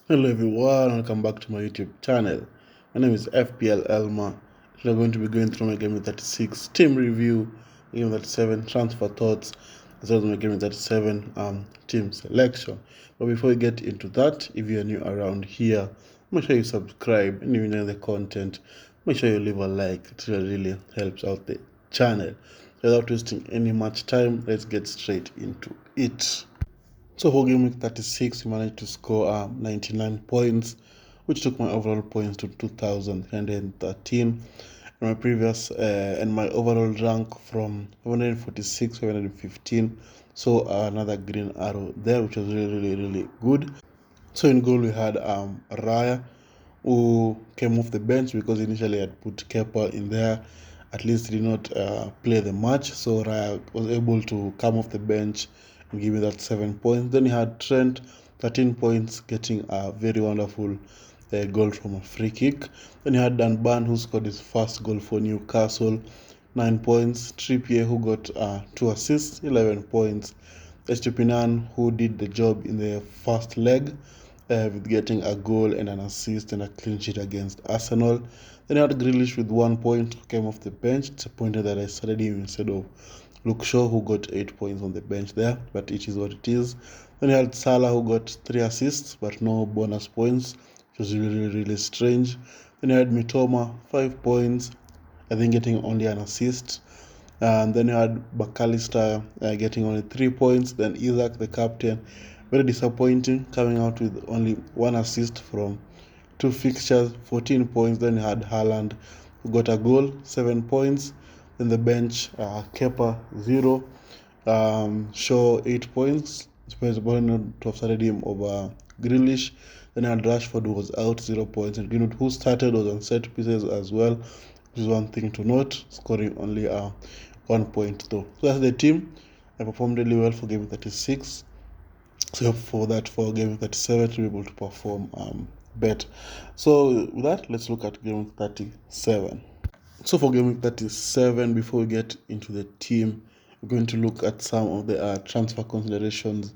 Hello everyone, welcome back to my YouTube channel. My name is FPL Elma. Today I'm going to be going through my Game36 team review, Game37 transfer thoughts, as well as my Game37 team selection. But before we get into that, if you are new around here, make sure you subscribe, and if you know the content, make sure you leave a like. It really helps out the channel. Without wasting any much time, let's get straight into it. So for game week 36, we managed to score 99 points, which took my overall points to 2,313. And my overall rank from 546 to 515. So another green arrow there, which was really good. So in goal we had Raya, who came off the bench because initially I had put Kepa in there. At least he did not play the match, so Raya was able to come off the bench and give me that 7 points. Then he had Trent, 13 points, getting a very wonderful goal from a free kick. Then he had Dan Burn, who scored his first goal for Newcastle, 9 points. Trippier, who got 2 assists, 11 points. Estupinan, who did the job in the first leg, with getting a goal and an assist and a clean sheet against Arsenal. Then I had Grealish with 1 point, came off the bench. Disappointed that I started him instead of Luke Shaw, who got 8 points on the bench there, but it is what it is. Then I had Salah, who got 3 assists, but no bonus points, which was really strange. Then I had Mitoma, 5 points, I think getting only an assist. And then you had McAllister getting only 3 points. Then Isaac, the captain, very disappointing, coming out with only 1 assist from 2 fixtures, 14 points. Then you had Haaland, who got a goal, 7 points. Then the bench, Kepa, 0. Shaw, 8 points. Disappointed not to have started him over Grealish. Then I had Rashford, who was out, 0 points. And Greenwood, who started, was on set pieces as well, which is one thing to note, scoring only 1 point though. So that's the team. I performed really well for game 36. So for that, for game 37 to be able to perform better. So with that, let's look at game 37. So for game 37, before we get into the team, we're going to look at some of the transfer considerations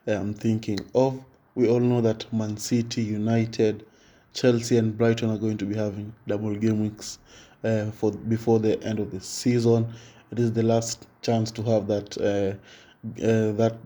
I'm thinking of. We all know that Man City, United, Chelsea and Brighton are going to be having double game weeks before the end of the season. It is the last chance to have that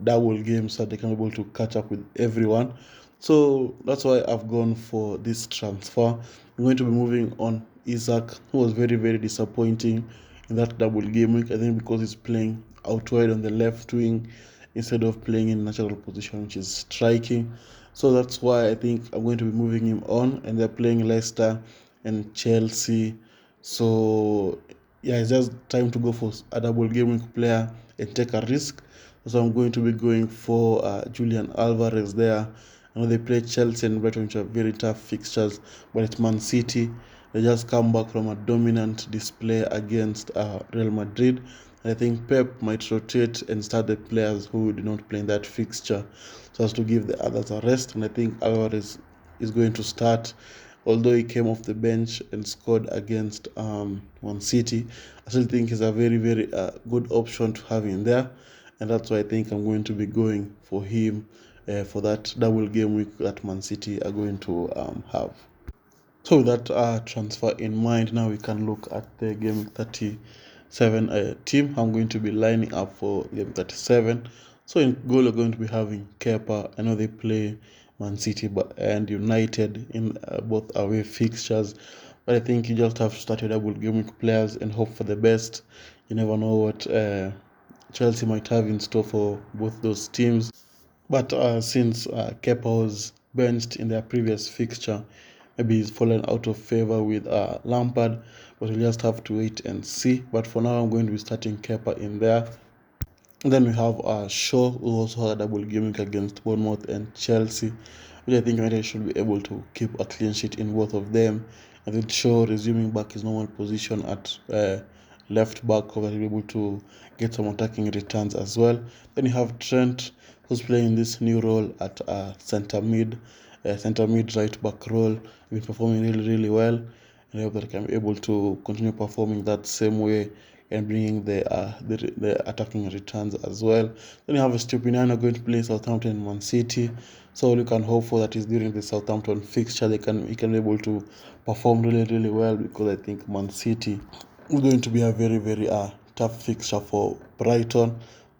double game so they can be able to catch up with everyone. So that's why I've gone for this transfer. I'm going to be moving on Isaac, who was very disappointing in that double game week. I think because he's playing out wide on the left wing instead of playing in natural position, which is striking. So that's why I think I'm going to be moving him on, and they're playing Leicester and Chelsea. So yeah, it's just time to go for a double game week player and take a risk. So I'm going to be going for Julian Alvarez there. I know they play Chelsea and Brighton, which are very tough fixtures, but it's Man City. They just come back from a dominant display against Real Madrid. I think Pep might rotate and start the players who did not play in that fixture so as to give the others a rest. And I think Alvarez is going to start, although he came off the bench and scored against Man City. I still think he's a very good option to have in there, and that's why I think I'm going to be going for him for that double game week that Man City are going to have. So with that transfer in mind, now we can look at the game 37 team. I'm going to be lining up for game 37. So in goal, we're going to be having Kepa. I know they play Man City and United in both away fixtures, but I think you just have to start your double game week players and hope for the best. You never know what Chelsea might have in store for both those teams. But since Kepa was benched in their previous fixture, maybe he's fallen out of favor with Lampard, but we'll just have to wait and see. But for now, I'm going to be starting Kepa in there. And then we have Shaw, who also had a double game week against Bournemouth and Chelsea, which I think United should be able to keep a clean sheet in both of them. And then Shaw resuming back his normal position at left back, so that he'll be able to get some attacking returns as well. Then you have Trent, who's playing this new role at centre mid right back role. He's been performing really well, and I hope that I can be able to continue performing that same way and bringing the attacking returns as well. Then you have Estupinian going to play Southampton and Man City. So all you can hope for that is during the Southampton fixture he can be able to perform really well, because I think Man City is going to be a very tough fixture for Brighton,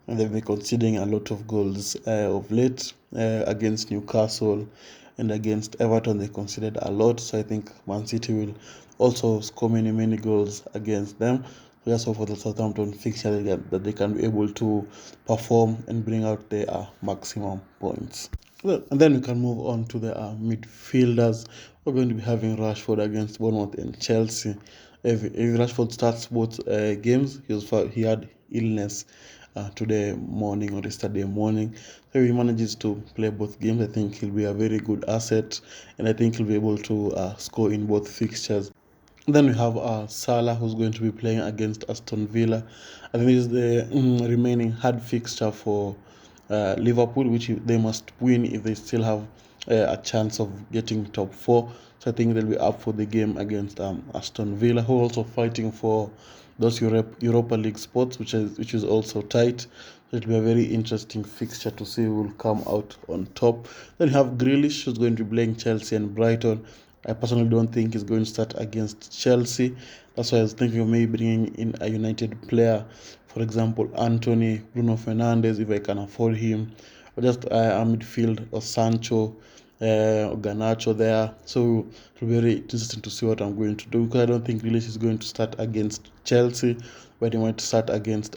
and they've been conceding a lot of goals of late against Newcastle and against Everton. They conceded a lot, so I think Man City will also score many goals against them. We also for the Southampton fixture that they can be able to perform and bring out their maximum points. Well, and then we can move on to the midfielders. We're going to be having Rashford against Bournemouth and Chelsea. If Rashford starts both games, he had illness today morning or yesterday morning. So if he manages to play both games, I think he'll be a very good asset, and I think he'll be able to score in both fixtures. Then we have Salah, who's going to be playing against Aston Villa. I think this is the remaining hard fixture for Liverpool, which they must win if they still have a chance of getting top four. So I think they'll be up for the game against Aston Villa, who are also fighting for those Europa League spots, which is also tight. So it'll be a very interesting fixture to see who will come out on top. Then you have Grealish, who's going to be playing Chelsea and Brighton. I personally don't think he's going to start against Chelsea. That's why I was thinking of maybe bringing in a United player, for example, Anthony, Bruno Fernandes, if I can afford him, or just a midfield, or Sancho, or Garnacho there. So it'll be very interesting to see what I'm going to do, because I don't think Grealish is going to start against Chelsea, but he might start against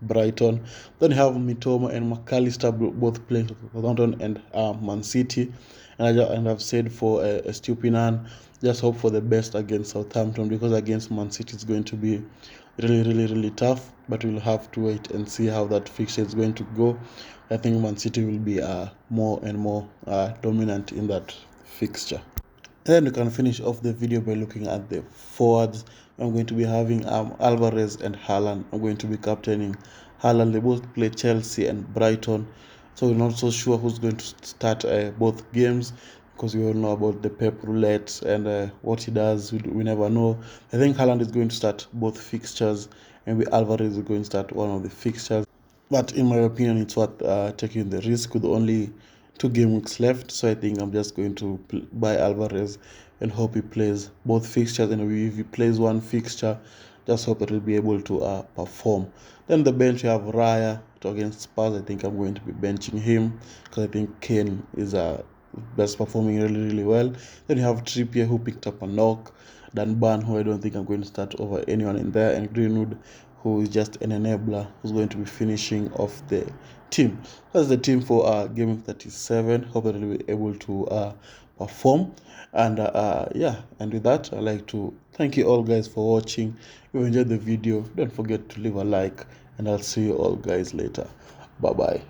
Brighton. Then you have Mitoma and McAllister both playing Southampton and Man City. And I've said for Estupinan, just hope for the best against Southampton, because against Man City it's going to be really tough. But we'll have to wait and see how that fixture is going to go. I think Man City will be more and more dominant in that fixture. And then we can finish off the video by looking at the forwards. I'm going to be having Alvarez and Haaland. I'm going to be captaining Haaland. They both play Chelsea and Brighton, so we're not so sure who's going to start both games, because we all know about the Pep roulette and what he does. We never know. I think Haaland is going to start both fixtures, and Alvarez is going to start one of the fixtures. But in my opinion, it's worth taking the risk with only 2 game weeks left. So I think I'm just going to buy Alvarez and hope he plays both fixtures. And if he plays one fixture, just hope that he'll be able to perform. Then the bench, you have Raya against Spurs. I think I'm going to be benching him, because I think Kane is best performing really well. Then you have Trippier, who picked up a knock. Dan Burn, who I don't think I'm going to start over anyone in there, and Greenwood, who is just an enabler, who's going to be finishing off the team. That's the team for Gameweek 37. Hope that we'll be able to perform. And and with that, I'd like to thank you all guys for watching. If you enjoyed the video, don't forget to leave a like, and I'll see you all guys later. Bye bye.